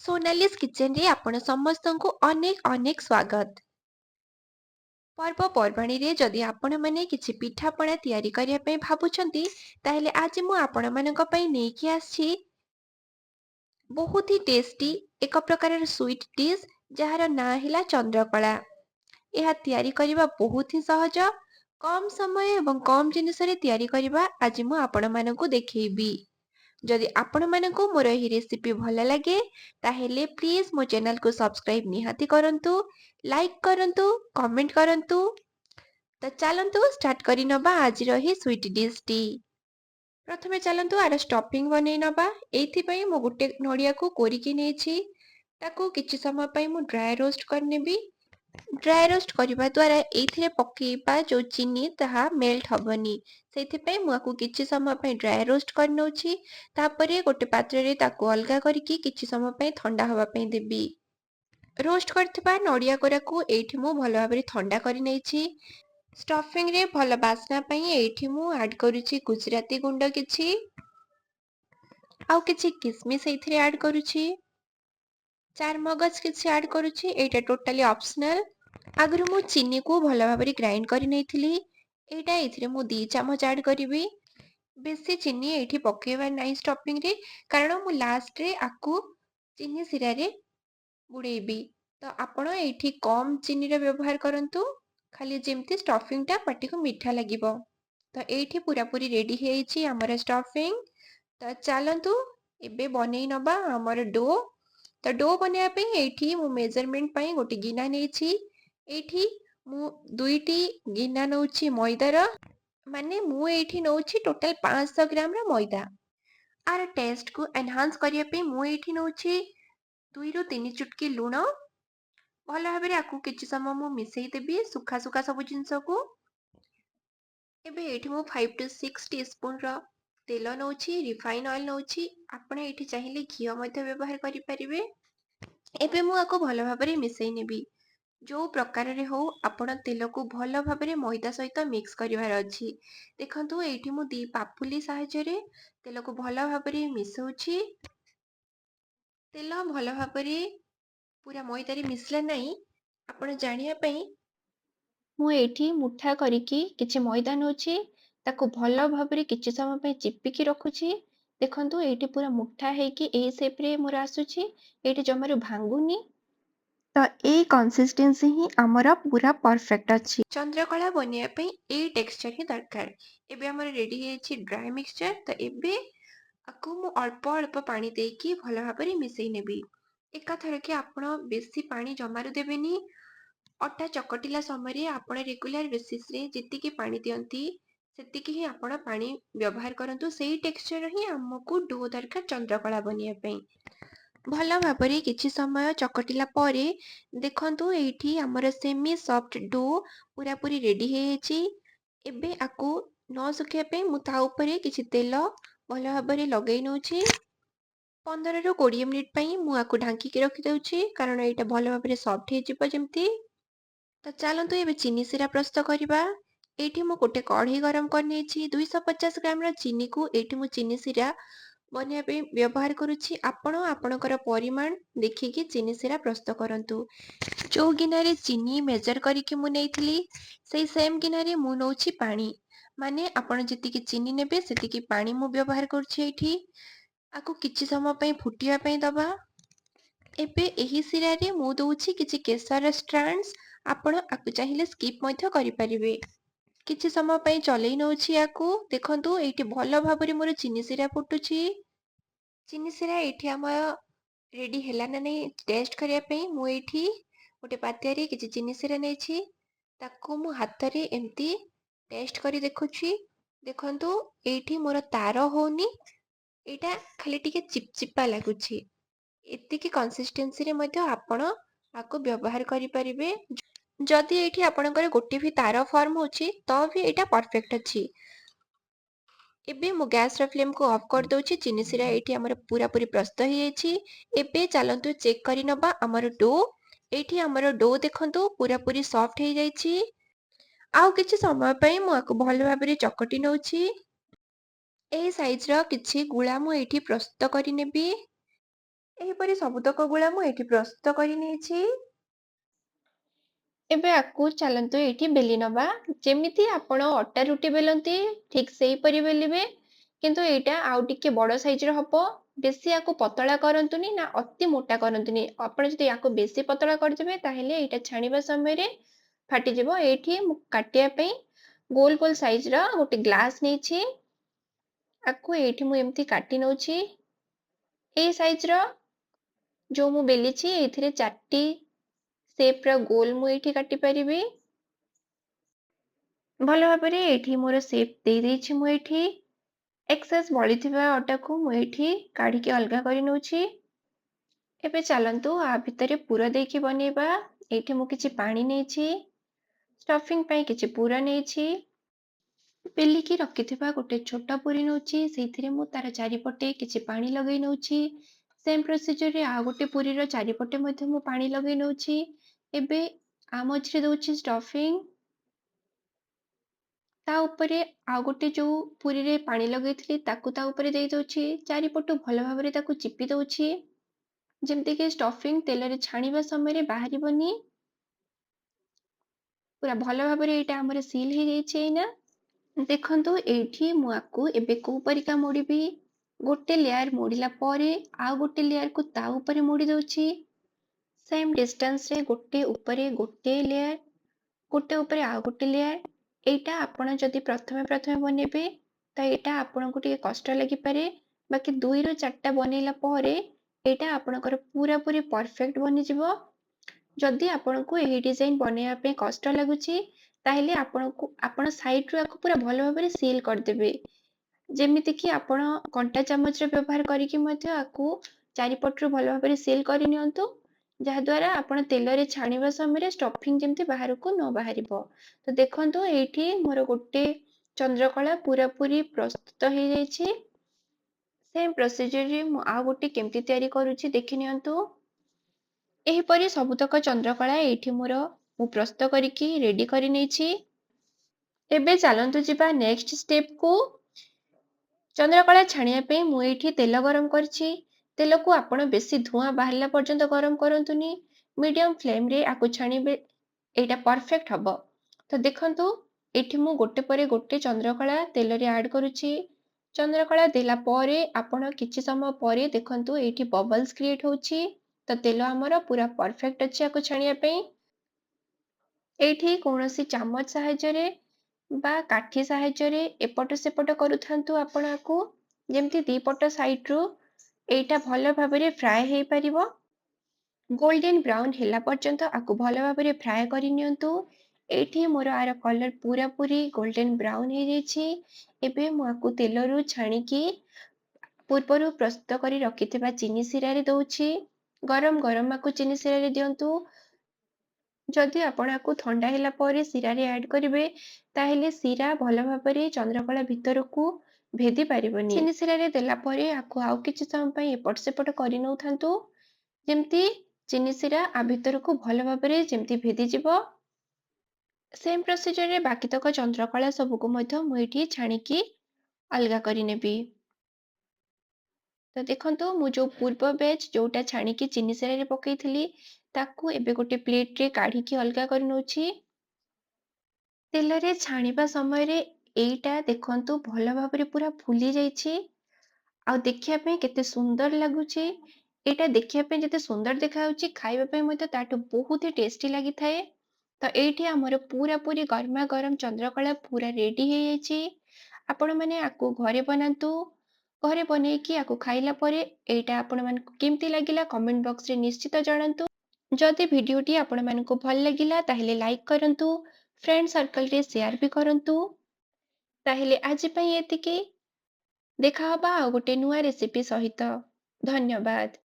Sonali's kitchen रे आपण समस्तଙ୍କୁ अनेक अनेक स्वागत। पर्वपर्वाणी रे जदि आपण माने किछि पिठापଣା तयारी करिया पई भाबुछंती ताहेले आज मु आपण मानक पई नेकी आछि बहुत ही टेस्टी एक प्रकार स्वीट डिश जहार ना हिला चंद्रकला। यह तयारी करिबा बहुत ही सहज, कम समय एवं कम जिनिस रे तयारी करिबा आज मु आपण मानकु देखैबी। जदि आपण मानकु मोर एही रेसिपी भल लागे ताहेले प्लीज मो चैनल को सब्सक्राइब निहाती करंतु, लाइक करंतु, कमेंट करंतु। तो चलंतु स्टार्ट करि नबा आज रही स्वीट डिश टी। प्रथमे चलंतु आर स्टफिंग बनै नबा। एथि पई मो गुटे नडिया को कोरिकी नेछि, ताकू किछि समय पई मु ड्राई रोस्ट करनेबी। ड्राई रोस्ट करबा द्वारा एथिरे पकेइबा जो चीनी ताहा मेल्ट हबनी, सेथिपई मु आकु किछि समय पई ड्राई रोस्ट कर नउछि। तापरे गोटे पात्र रे ताकू अलगा करिकी किछि समय पई ठंडा हवा पई देबी। रोस्ट करथिबा नडिया कोरा को एठी मु भलो भाबरे ठंडा करि नेछि। स्टफिंग रे भलो बासना पई एठी मु ऐड करूछि गुजराती गुंड किछि, आउ किछि किसमिस एथिरे ऐड करूछि, चार मगज किछि ऐड करूछि। एटा टोटली ऑप्शनल। आगरु मु चीनी को भलो भाबरे ग्राइंड करि नेथिली। एटा एथिरे मु 2 चमच ऐड करिवि। बेसी चीनी एठी पकेइबा नै स्टफिंग रे, कारण मु लास्ट रे आकु चीनी सिरा रे बुड़ेइबी। तो आपण एठी कम चीनी रे व्यवहार करंतु, खाली जेमती स्टफिंग टा पाटी को मीठा लागिबो। तो एठी पूरा पूरी रेडी हेइछि हमर स्टफिंग। तो चलंतु एबे बनेइ नबा हमर डो। तो डो बनेया पई एठी मु मेजरमेंट पई गोटे गिना नेछि। एठी मु दुईटी गिना नउछि मैदार, माने मु एठी नउछि टोटल 500 ग्राम रा मैदा। आर टेस्ट को एनहांस करिया पई मु एठी नउछि 2 रु 3 चुटकी लूण। भल भाबरे आकु किछि समय मु मिसेई देबी सुखा सुखा सब जिंस को। एबे एठी मु 5 टू 6 टीस्पून रा तेल नउछि, रिफाइन ऑयल नउछि। आपण एठी चाहिले घियो मध्ये व्यवहार करि परिबे। एबे मु आकु भल भाबरे मिसेई नेबी। जो प्रकार रे हो आपण तेल को भल भाबरे मैदा सहित मिक्स करिवार अछि। देखंतु एठी मु 2 पापुली सहाय्य रे तेल को भल भाबरे मिसौछि। तेल भल भाबरे पूरा मैदा रे मिसला नै आपण जानिया पई मु एठी मुठा करिकी किछि मैदा नउछि, ताकू भल भाबरे किछि समय पई चिपिकी रखुछि। देखंतु एठी पूरा मुठा हेकी ए शेप रे मोर आसुछि, एठी जमारु भांगुनी। तो ए कंसिस्टेंसी ही हमर पूरा परफेक्ट अछि। चंद्रकला बनिया पई ए टेक्सचर ही दरकार। एबे हमर रेडी हेछि ड्राई मिक्सचर। तो एबे आकु मु अल्प अल्प पानी देकी भल भाबरे मिसेई नेबी। एका थरके आपण बेसी पानी जमारु देबेनी। अटा चकटिला समय रे आपण रेगुलर बेसिस रे जेतिकी पानी दियंती सेतिकी ही आपण पानी व्यवहार करंतु। सेही टेक्सचर ही हमकु डो दरकार चंद्रकला बनिया पई। भल भाबरे किछि समय चकटिला परे देखंतु एठी हमर सेमी सॉफ्ट डो पूरा पूरी रेडी हेछि। एबे आकु न सुखिया पे मु ता ऊपरे किछि तेल भल भाबरे लगेइ नउछि। 15 रु 20 मिनिट पई मु आकु ढांकी के रखि दउछि, कारण एटा भल भाबरे सॉफ्ट हे जिवो जेमती। तो चलंतु एबे चीनी सिरा प्रस्तुत करिबा। एठी मु गोटे कढ़ी गरम करनेछि। 250 ग्राम रा चीनी को एठी मु चीनी सिरा बनिया पे व्यवहार करूछि। आपण आपणकर परिमाण देखिकी चीनी सिरा प्रस्तुत करंतु। जो गिना रे चीनी मेजर करिकी मु नेइथिली, सेही सेम गिना रे मु नउछि पानी। माने आपण जेतिकी चीनी नेबे सेतिकी पानी मु व्यवहार करूछि एठी। आकु किछि समय पई फुटिया पई दबा। एबे एही सिरा रे मु दउछि किछि केसर स्ट्रांड्स। आपण आकु चाहिले स्किप मध्य करि परिबे। किछि समय पई चलेइ नउछि आकु। देखंतु एठी भल भाबरे मोर चीनी सिरा फुटुछि। चीनी सिरा एठी हम रेडी हेला ना नै टेस्ट करिया पई मु एठी गोटे पातिया रे किछि चीनी सिरा नेछि। ताकू मु हाथ रे एम्ति टेस्ट करि देखुछि। देखंतु एठी मोर तार होउनी, एटा खाली टिके चिपचिपा लागुछि। एतिकी कंसिस्टेंसी रे मध्य आपण आकु व्यवहार करि परिबे। जदि एठी आपणकर गोटे भी तार फॉर्म होछि तो भी एटा परफेक्ट अछि। एबे मु गैस रा फ्लेम को ऑफ कर दउछि। चीनी सिरा एठी हमर पूरा पूरी प्रस्तुत हे ଯାଇଛି। एबे चलंतु चेक करि नबा हमर डो। एठी हमर डो देखंतु पूरा पूरी सॉफ्ट हे जाईछि। आउ किछि समय पई मु आकु भल भाबरे चकटी नउछि। ए साइज रा किछि गुळा मु एठी प्रस्तुत करि नेबी। ଏହିପରି ସବୁତକ ଗୁଳା ମୁଁ ଏଠି ପ୍ରସ୍ତୁତ କରି ନେଇଛି। ଏବେ ଆକୁ ଚାଲନ୍ତୁ ଏଇଠି ବେଲି ନବା। ଯେମିତି ଆପଣ ଅଟା ରୁଟି ବେଲନ୍ତି ଠିକ୍ ସେଇପରି ବେଲିବେ, କିନ୍ତୁ ଏଇଟା ଆଉ ଟିକେ ବଡ଼ ସାଇଜର ହବ। ବେଶୀ ଆକୁ ପତଳା କରନ୍ତୁନି ନା ଅତି ମୋଟା କରନ୍ତୁନି। ଆପଣ ଯଦି ଆକୁ ବେଶୀ ପତଳା କରିଦେବେ ତାହେଲେ ଏଇଟା ଛାଣିବା ସମୟରେ ଫାଟିଯିବ। ଏଇଠି ମୁଁ କାଟିବା ପାଇଁ ଗୋଲ ଗୋଲ ସାଇଜର ଗୋଟେ ଗ୍ଲାସ ନେଇଛି। ଆକୁ ଏଇଠି ମୁଁ ଏମିତି କାଟି ନଉଛି। ଏଇ ସାଇଜର ଯୋଉ ମୁଁ ବେଲିଛି ଏଇଥିରେ 4ଟି ସେପ୍ର ଗୋଲ ମୁଁ ଏଇଠି କାଟି ପାରିବି। ଭଲ ଭାବରେ ଏଇଠି ମୋର ସେପ୍ ଦେଇ ଦେଇଛି। ମୁଁ ଏଇଠି ଏକ୍ସେସ୍ ବଳିଥିବା ଅଟାକୁ ମୁଁ ଏଇଠି କାଢିକି ଅଲଗା କରି ନେଉଛି। ଏବେ ଚାଲନ୍ତୁ ଆ ଭିତରେ ପୁର ଦେଇକି ବନେଇବା। ଏଇଠି ମୁଁ କିଛି ପାଣି ନେଇଛି, ଷ୍ଟଫିଂ ପାଇଁ କିଛି ପୁର ନେଇଛି। ବେଲିକି ରଖିଥିବା ଗୋଟେ ଛୋଟ ପୁରୀ ନେଉଛି, ସେଇଥିରେ ମୁଁ ତାର ଚାରିପଟେ କିଛି ପାଣି ଲଗେଇ ନେଉଛି। ସେମ୍ ପ୍ରୋସିଜରରେ ଆଉ ଗୋଟେ ପୁରୀର ଚାରିପଟେ ମଧ୍ୟ ମୁଁ ପାଣି ଲଗେଇ ନେଉଛି। ଏବେ ଆ ମଝିରେ ଦଉଛି ଷ୍ଟଫିଂ। ତା ଉପରେ ଆଉ ଗୋଟେ ଯୋଉ ପୁରୀରେ ପାଣି ଲଗେଇଥିଲି ତାକୁ ତା ଉପରେ ଦେଇ ଦଉଛି। ଚାରିପଟୁ ଭଲ ଭାବରେ ତାକୁ ଚିପି ଦଉଛି, ଯେମିତିକି ଷ୍ଟଫିଂ ତେଲରେ ଛାଣିବା ସମୟରେ ବାହାରିବନି। ପୁରା ଭଲ ଭାବରେ ଏଇଟା ଆମର ସିଲ୍ ହେଇଯାଇଛି। ଏଇନା ଦେଖନ୍ତୁ ଏଇଠି ମୁଁ ଆକୁ ଏବେ କୋଉ ପରିକା ମୋଡ଼ିବି। ଗୋଟେ ଲେୟାର ମୋଡ଼ିଲା ପରେ ଆଉ ଗୋଟେ ଲେୟାରକୁ ତା ଉପରେ ମୋଡ଼ି ଦଉଛି। ସେମ୍ ଡିଷ୍ଟାନ୍ସରେ ଗୋଟେ ଉପରେ ଗୋଟେ ଲେୟାର, ଗୋଟେ ଉପରେ ଆଉ ଗୋଟେ ଲେୟାର। ଏଇଟା ଆପଣ ଯଦି ପ୍ରଥମେ ବନେଇବେ ତ ଏଇଟା ଆପଣଙ୍କୁ ଟିକେ କଷ୍ଟ ଲାଗିପାରେ, ବାକି 2ରୁ 4ଟା ବନେଇଲା ପରେ ଏଇଟା ଆପଣଙ୍କର ପୁରାପୁରି ପରଫେକ୍ଟ ବନିଯିବ। ଯଦି ଆପଣଙ୍କୁ ଏହି ଡିଜାଇନ ବନେଇବା ପାଇଁ କଷ୍ଟ ଲାଗୁଛି ତାହେଲେ ଆପଣ ସାଇଡରୁ ଆକୁ ପୁରା ଭଲ ଭାବରେ ସିଲ୍ କରିଦେବେ। ଯେମିତିକି ଆପଣ କଣ୍ଟା ଚାମଚର ବ୍ୟବହାର କରିକି ମଧ୍ୟ ଆକୁ ଚାରିପଟରୁ ଭଲ ଭାବରେ ସିଲ୍ କରି ନିଅନ୍ତୁ, ଯାହାଦ୍ୱାରା ଆପଣ ତେଲରେ ଛାଣିବା ସମୟରେ ଷ୍ଟଫିଂ ଯେମିତି ବାହାରକୁ ନ ବାହାରିବ। ତ ଦେଖନ୍ତୁ ଏଇଠି ମୋର ଗୋଟେ ଚନ୍ଦ୍ରକଳା ପୁରାପୁରି ପ୍ରସ୍ତୁତ ହେଇଯାଇଛି। ସେମ୍ ପ୍ରୋସିଜରରେ ମୁଁ ଆଉ ଗୋଟେ କେମିତି ତିଆରି କରୁଛି ଦେଖି ନିଅନ୍ତୁ। ଏହିପରି ସବୁତକ ଚନ୍ଦ୍ରକଳା ଏଇଠି ମୁଁ ପ୍ରସ୍ତୁତ କରିକି ରେଡି କରି ନେଇଛି। ଏବେ ଚାଲନ୍ତୁ ଯିବା ନେକ୍ସଟ ଷ୍ଟେପକୁ। ଚନ୍ଦ୍ରକଳା ଛାଣିବା ପାଇଁ ମୁଁ ଏଇଠି ତେଲ ଗରମ କରିଛି। ତେଲକୁ ଆପଣ ବେଶୀ ଧୂଆଁ ବାହାରିଲା ପର୍ଯ୍ୟନ୍ତ ଗରମ କରନ୍ତୁନି, ମିଡିୟମ ଫ୍ଲେମରେ ଆକୁ ଛାଣିବେ, ଏଇଟା ପରଫେକ୍ଟ ହବ। ତ ଦେଖନ୍ତୁ ଏଇଠି ମୁଁ ଗୋଟେ ପରେ ଗୋଟେ ଚନ୍ଦ୍ରକଳା ତେଲରେ ଆଡ୍ କରୁଛି। ଚନ୍ଦ୍ରକଳା ଦେଲା ପରେ ଆପଣ କିଛି ସମୟ ପରେ ଦେଖନ୍ତୁ ଏଇଠି ବବଲ୍ସ କ୍ରିଏଟ୍ ହଉଛି। ତ ତେଲ ଆମର ପୁରା ପରଫେକ୍ଟ ଅଛି ଆକୁ ଛାଣିବା ପାଇଁ। ଏଇଠି କୌଣସି ଚାମଚ ସାହାଯ୍ୟରେ ବା କାଠି ସାହାଯ୍ୟରେ ଏପଟ ସେପଟ କରୁଥାନ୍ତୁ ଆପଣ ଆକୁ, ଯେମିତି ଦିପଟ ସାଇଡରୁ ଏଇଟା ଭଲ ଭାବରେ ଫ୍ରାଏ ହେଇପାରିବ। ଗୋଲ୍ଡେନ ବ୍ରାଉନ୍ ହେଲା ପର୍ଯ୍ୟନ୍ତ ଆକୁ ଭଲ ଭାବରେ ଫ୍ରାଏ କରି ନିଅନ୍ତୁ। ଏଇଠି ମୋର ଆର କଲର ପୁରାପୁରି ଗୋଲ୍ଡେନ ବ୍ରାଉନ୍ ହେଇଯାଇଛି। ଏବେ ମୁଁ ଆକୁ ତେଲରୁ ଛାଣିକି ପୂର୍ବରୁ ପ୍ରସ୍ତୁତ କରି ରଖିଥିବା ଚିନି ଶିରାରେ ଦଉଛି। ଗରମ ଗରମ ଆକୁ ଚିନି ଶିରାରେ ଦିଅନ୍ତୁ। ଯଦି ଆପଣ ଆକୁ ଥଣ୍ଡା ହେଲା ପରେ ଶିରାରେ ଆଡ୍ କରିବେ ତାହେଲେ ଶିରା ଭଲ ଭାବରେ ଚନ୍ଦ୍ରକଳା ଭିତରକୁ ଭେଦି ପାରିବନି। ଚିନି ଶିରାରେ ଦେଲା ପରେ ଆକୁ ଆଉ କିଛି ସମୟ ପାଇଁ ଏପଟ ସେପଟ କରି ନେଉଥାନ୍ତୁ, ଯେମିତି ଚିନି ଶିରା ଆ ଭିତରକୁ ଭଲ ଭାବରେ ଯେମିତି ଭେଦିଯିବ। ସେମ୍ ପ୍ରୋସିଜରରେ ବାକିତକ ଚନ୍ଦ୍ରକଳା ସବୁକୁ ମଧ୍ୟ ମୁଁ ଏଠି ଛାଣିକି ଅଲଗା କରିନେବି। ତ ଦେଖନ୍ତୁ ମୁଁ ଯୋଉ ପୂର୍ବ ବ୍ୟାଚ୍ ଯୋଉଟା ଛାଣିକି ଚିନି ଶିରାରେ ପକେଇଥିଲି ତାକୁ ଏବେ ଗୋଟେ ପ୍ଲେଟରେ କାଢିକି ଅଲଗା କରି ନେଉଛି। ତେଲରେ ଛାଣିବା ସମୟରେ ଏଇଟା ଦେଖନ୍ତୁ ଭଲ ଭାବରେ ପୁରା ଫୁଲି ଯାଇଛି, ଆଉ ଦେଖିବା ପାଇଁ କେତେ ସୁନ୍ଦର ଲାଗୁଛି। ଏଇଟା ଦେଖିବା ପାଇଁ ଯେତେ ସୁନ୍ଦର ଦେଖାଯାଉଛି ଖାଇବା ପାଇଁ ମଧ୍ୟ ତାଠୁ ବହୁତ ଟେଷ୍ଟି ଲାଗିଥାଏ। ତ ଏଇଠି ଆମର ପୁରାପୁରି ଗରମା ଗରମ ଚନ୍ଦ୍ରକଳା ପୁରା ରେଡି ହେଇଯାଇଛି। ଆପଣମାନେ ଆକୁ ଘରେ ବନାନ୍ତୁ। ଘରେ ବନେଇକି ଆକୁ ଖାଇଲା ପରେ ଏଇଟା ଆପଣମାନଙ୍କୁ କେମିତି ଲାଗିଲା କମେଣ୍ଟ ବକ୍ସରେ ନିଶ୍ଚିତ ଜଣାନ୍ତୁ। ଯଦି ଭିଡିଓଟି ଆପଣମାନଙ୍କୁ ଭଲ ଲାଗିଲା ତାହେଲେ ଲାଇକ୍ କରନ୍ତୁ, ଫ୍ରେଣ୍ଡ ସର୍କଲରେ ସେୟାର ବି କରନ୍ତୁ। ତାହେଲେ ଆଜି ପାଇଁ ଏତିକି। ଦେଖା ହବା ଆଉ ଗୋଟେ ନୂଆ ରେସିପି ସହିତ। ଧନ୍ୟବାଦ।